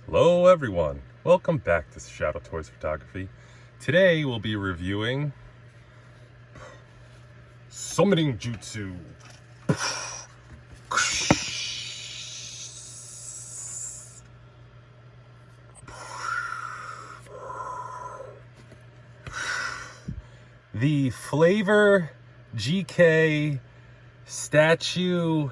Hello everyone, welcome back to Shadowtoys Photography. Today we'll be reviewing Summoning Jutsu. The Flavor GK statue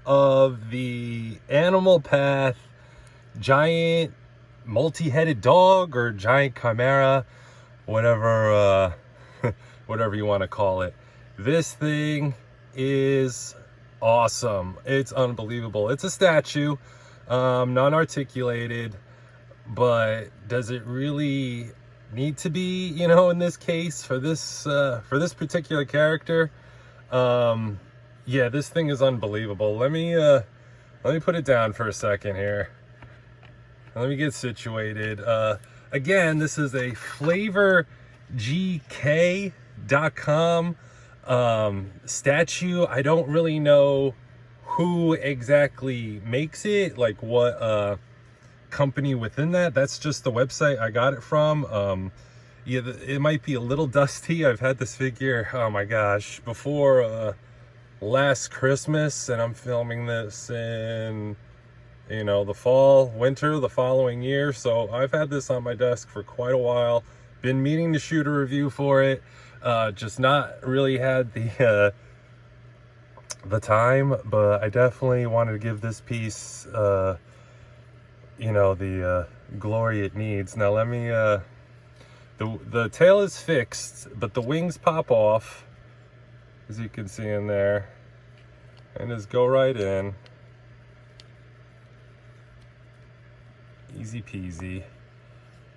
of the Animal Path giant multi-headed dog or giant chimera, whatever whatever you want to call it. This thing is awesome. It's unbelievable. It's a statue, non-articulated, but does it really need to be, in this case for this particular character? Yeah, this thing is unbelievable. Let me put it down for a second here. Let me get situated. Again, this is a flavorgk.com statue. I don't really know who exactly makes it, like what company within that. That's just the website I got it from. Yeah, it might be a little dusty. I've had this figure, oh my gosh, before last Christmas, and I'm filming this in the fall, winter, the following year. So I've had this on my desk for quite a while. Been meaning to shoot a review for it. Just not really had the time, but I definitely wanted to give this piece, the glory it needs. Now let me, the tail is fixed, but the wings pop off, as you can see in there, and just go right in. Easy peasy.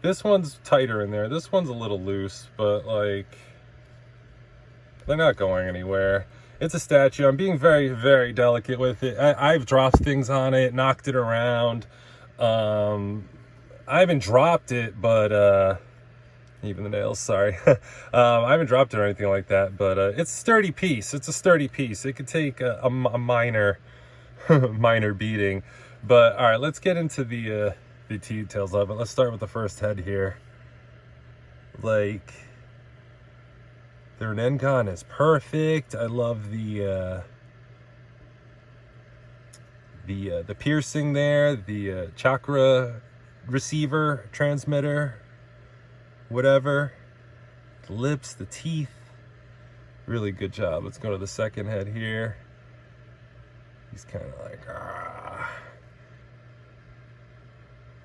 This one's tighter in there. This one's a little loose, but like, they're not going anywhere. It's a statue. I'm being very, very delicate with it. I've dropped things on it, knocked it around. I haven't dropped it, but even the nails, sorry. I haven't dropped it or anything like that, but it's a sturdy piece. It's a sturdy piece. It could take a minor minor beating. But all right, let's get into the details of it. Let's start with the first head here. Like, the Rinnegan is perfect. I love the piercing there, the chakra receiver, transmitter, whatever. The lips, the teeth, really good job. Let's go to the second head here. He's kind of like,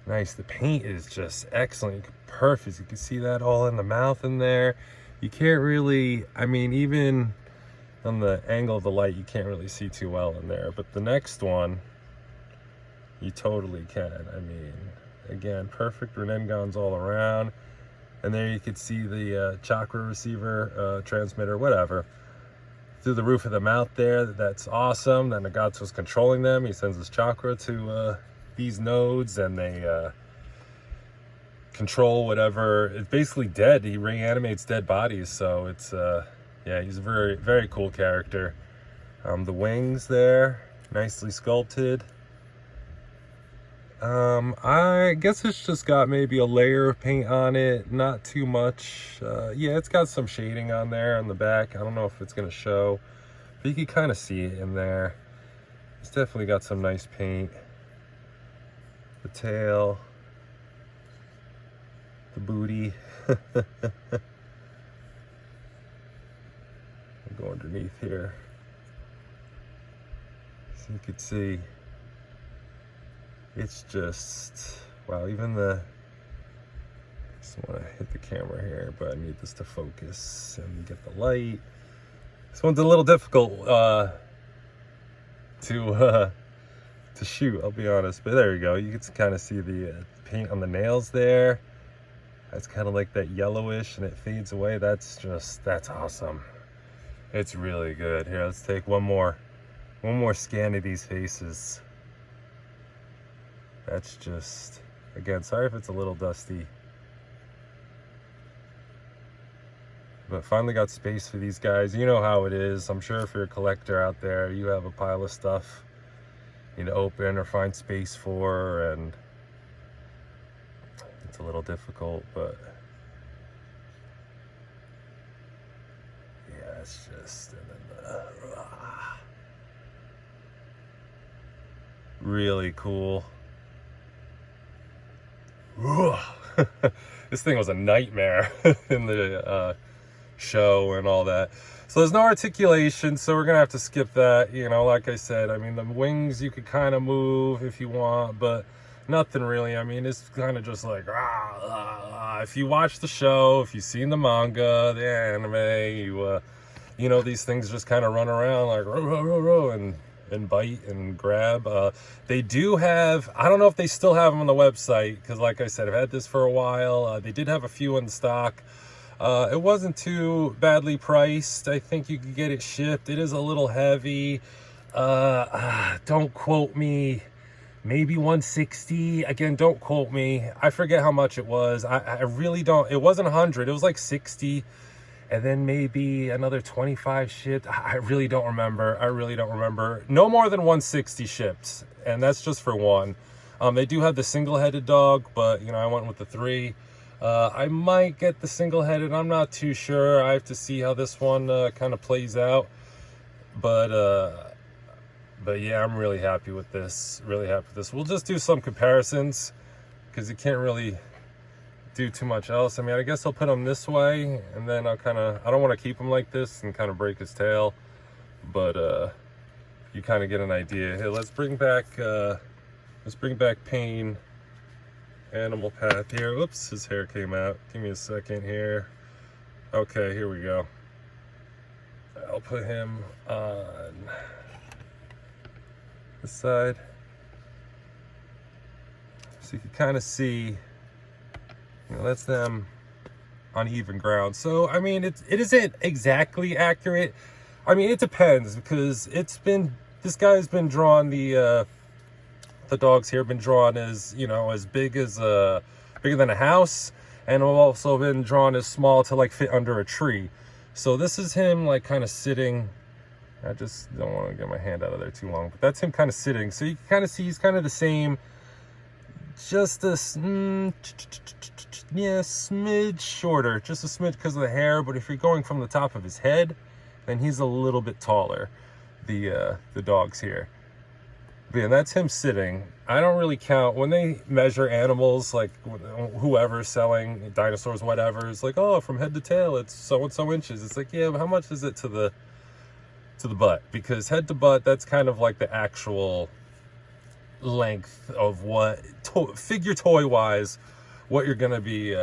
nice. The paint is just excellent. Perfect. You can see that all in the mouth in there. You can't really, even on the angle of the light, you can't really see too well in there. But the next one, you totally can. Again, perfect Rinnegans all around. And there you can see the chakra receiver, transmitter, whatever. Through the roof of the mouth there. That's awesome. Then Nagatsu's controlling them. He sends his chakra to these nodes, and they control whatever. It's basically dead. He reanimates dead bodies. So it's yeah, he's a very, very cool character. The wings there, nicely sculpted. I guess it's just got maybe a layer of paint on it, not too much. Yeah, it's got some shading on there on the back. I don't know if it's gonna show, but you can kind of see it in there. It's definitely got some nice paint. The tail, the booty. I'll go underneath here so you can see. It's just, wow, even the, I just want to hit the camera here, but I need this to focus and get the light. This one's a little difficult to shoot, I'll be honest, but there you go. You can kind of see the paint on the nails there. That's kind of like that yellowish, and it fades away. That's awesome. It's really good. Here, let's take one more scan of these faces. That's just, again, sorry if it's a little dusty, but finally got space for these guys. You know how it is. I'm sure if you're a collector out there, you have a pile of stuff you need to open or find space for, and it's a little difficult, but yeah, it's just, and then really cool. This thing was a nightmare in the show and all that. So there's no articulation, so we're gonna have to skip that. You know, like I said, I mean, the wings you could kind of move if you want, but nothing really. I mean, it's kind of just like, if you watch the show, if you've seen the manga, the anime, you know, these things just kind of run around like and bite and grab. They do have, I don't know if they still have them on the website, because like I said, I've had this for a while. They did have a few in stock. It wasn't too badly priced. I think you could get it shipped. It is a little heavy. Don't quote me. Maybe 160. Again, don't quote me. I forget how much it was. I really don't. It wasn't 100. It was like 60. And then maybe another 25 shipped. I really don't remember. I really don't remember. No more than 160 shipped. And that's just for one. They do have the single-headed dog, but, you know, I went with the 3. I might get the single-headed. I'm not too sure. I have to see how this one kind of plays out. But yeah, I'm really happy with this. Really happy with this. We'll just do some comparisons, because you can't really do too much else. I mean, I guess I'll put him this way, and then I'll kind of, I don't want to keep him like this and kind of break his tail, but you kind of get an idea. Here, let's bring back Pain, Animal Path here. Oops, his hair came out. Give me a second here. Okay, here we go. I'll put him on this side, so you can kind of see, you know, that's them on even ground. So, I mean, it isn't exactly accurate. I mean, it depends, because this guy's been drawn, the dogs here have been drawn as, you know, as big as, bigger than a house, and have also been drawn as small to like fit under a tree. So this is him like kind of sitting. I just don't want to get my hand out of there too long, but that's him kind of sitting. So you can kind of see he's kind of the same, just a smidge shorter, just a smidge because of the hair. But if you're going from the top of his head, then he's a little bit taller, the dogs here. But yeah, that's him sitting. I don't really count when they measure animals, like whoever's selling dinosaurs, whatever. It's like, oh, from head to tail, it's so and so inches. It's like, yeah, but how much is it to the butt? Because head to butt, that's kind of like the actual length of what figure toy wise, what you're gonna be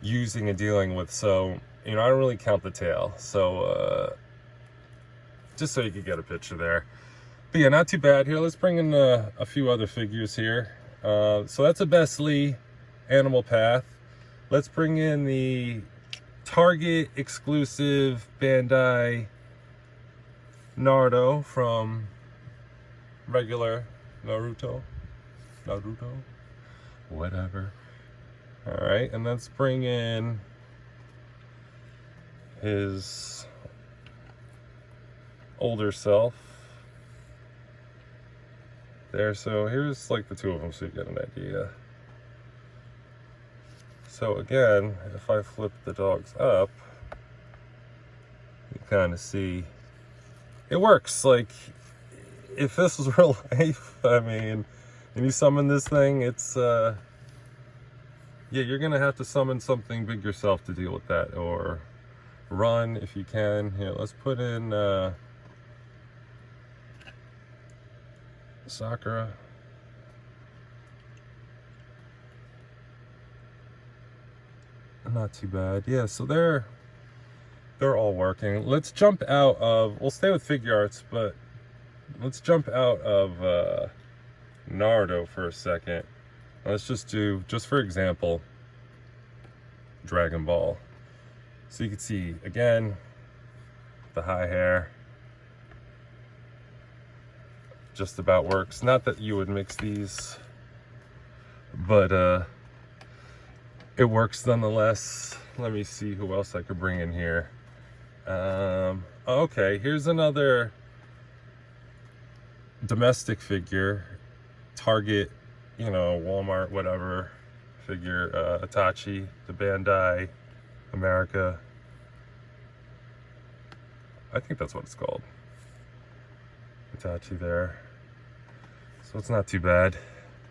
using and dealing with. So, you know, I don't really count the tail. So just so you could get a picture there. But yeah, not too bad. Here, let's bring in a few other figures here. So that's a Besley Animal Path. Let's bring in the Target exclusive Bandai Naruto from regular Naruto, whatever. All right, and let's bring in his older self there. So here's like the two of them, so you get an idea. So again, if I flip the dogs up, you kind of see it works. Like, if this was real life, I mean, and you summon this thing, it's yeah, you're gonna have to summon something big yourself to deal with that, or run if you can. Here, let's put in Sakura. Not too bad. Yeah, so they're all working. Let's jump out of, we'll stay with Figuarts, but let's jump out of Naruto for a second. Let's just do, just for example, Dragon Ball. So you can see, again, the high hair just about works. Not that you would mix these, but it works nonetheless. Let me see who else I could bring in here. Okay, here's another domestic figure. Target, you know, Walmart, whatever. figure, Itachi, the Bandai America. I think that's what it's called. Itachi there. So it's not too bad.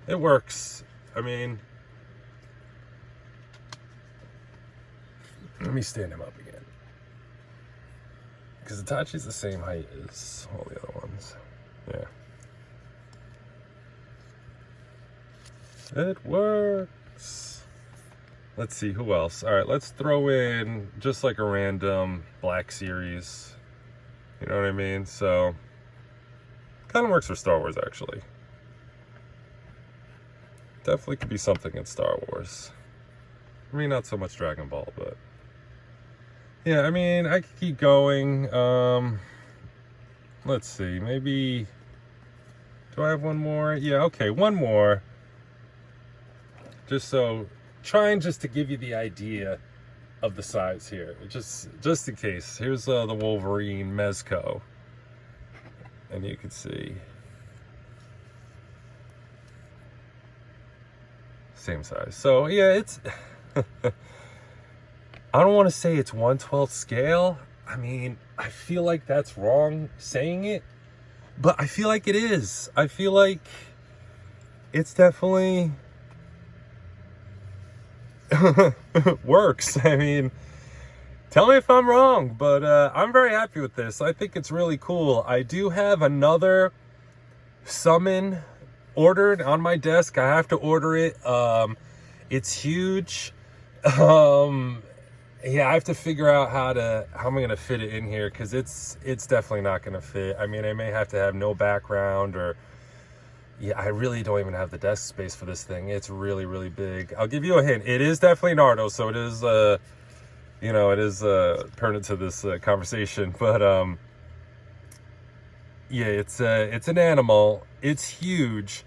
It works. I mean, let me stand him up again. Because Itachi's the same height as all the other ones. Yeah. It works. Let's see, who else? All right, let's throw in just like a random Black Series. You know what I mean? So, kind of works for Star Wars, actually. Definitely could be something in Star Wars. I mean, not so much Dragon Ball, but... yeah, I mean, I could keep going. Let's see, maybe... do I have one more? Yeah, okay, one more. Just so... trying just to give you the idea of the size here, just in case. Here's the Wolverine Mezco, and you can see same size. So yeah, it's I don't want to say it's 1/12 scale. I mean, I feel like that's wrong saying it, but I feel like it is. I feel like it's definitely works. I mean, tell me if I'm wrong, but I'm very happy with this. I think it's really cool. I do have another summon ordered on my desk. I have to order it. It's huge. Yeah, I have to figure out how I'm gonna fit it in here, because it's definitely not gonna fit. I mean, I may have to have no background, or yeah, I really don't even have the desk space for this thing. It's really, really big. I'll give you a hint. It is definitely Naruto, so it is, you know, it is pertinent to this conversation. But yeah, it's an animal. It's huge.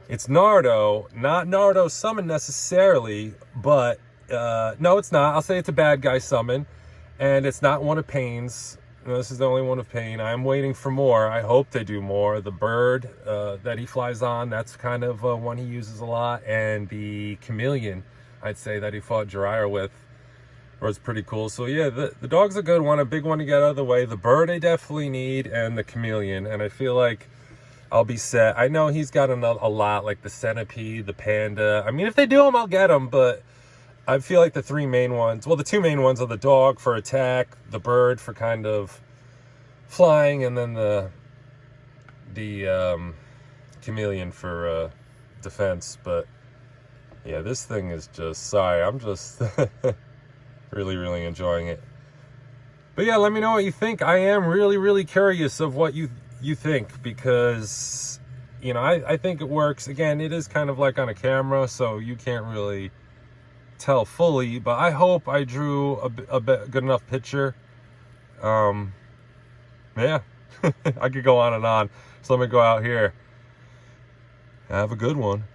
It's Naruto, not Naruto summon necessarily, but no, it's not. I'll say it's a bad guy summon, and it's not one of Pain's. No, this is the only one of Pain. I'm waiting for more. I hope they do more. The bird that he flies on, that's kind of one he uses a lot. And the chameleon, I'd say, that he fought Jiraiya with, was pretty cool. So yeah, the dog's a good one, a big one to get out of the way. The bird I definitely need, and the chameleon. And I feel like I'll be set. I know he's got a lot, like the centipede, the panda. I mean, if they do them, I'll get them, but I feel like the three main ones, well, the two main ones are the dog for attack, the bird for kind of flying, and then the chameleon for defense. But yeah, this thing is just, sorry, I'm just really, really enjoying it. But yeah, let me know what you think. I am really, really curious of what you think, because, you know, I think it works. Again, it is kind of like on a camera, so you can't really tell fully, but I hope I drew a good enough picture. Yeah, I could go on and on. So let me go out here. Have a good one.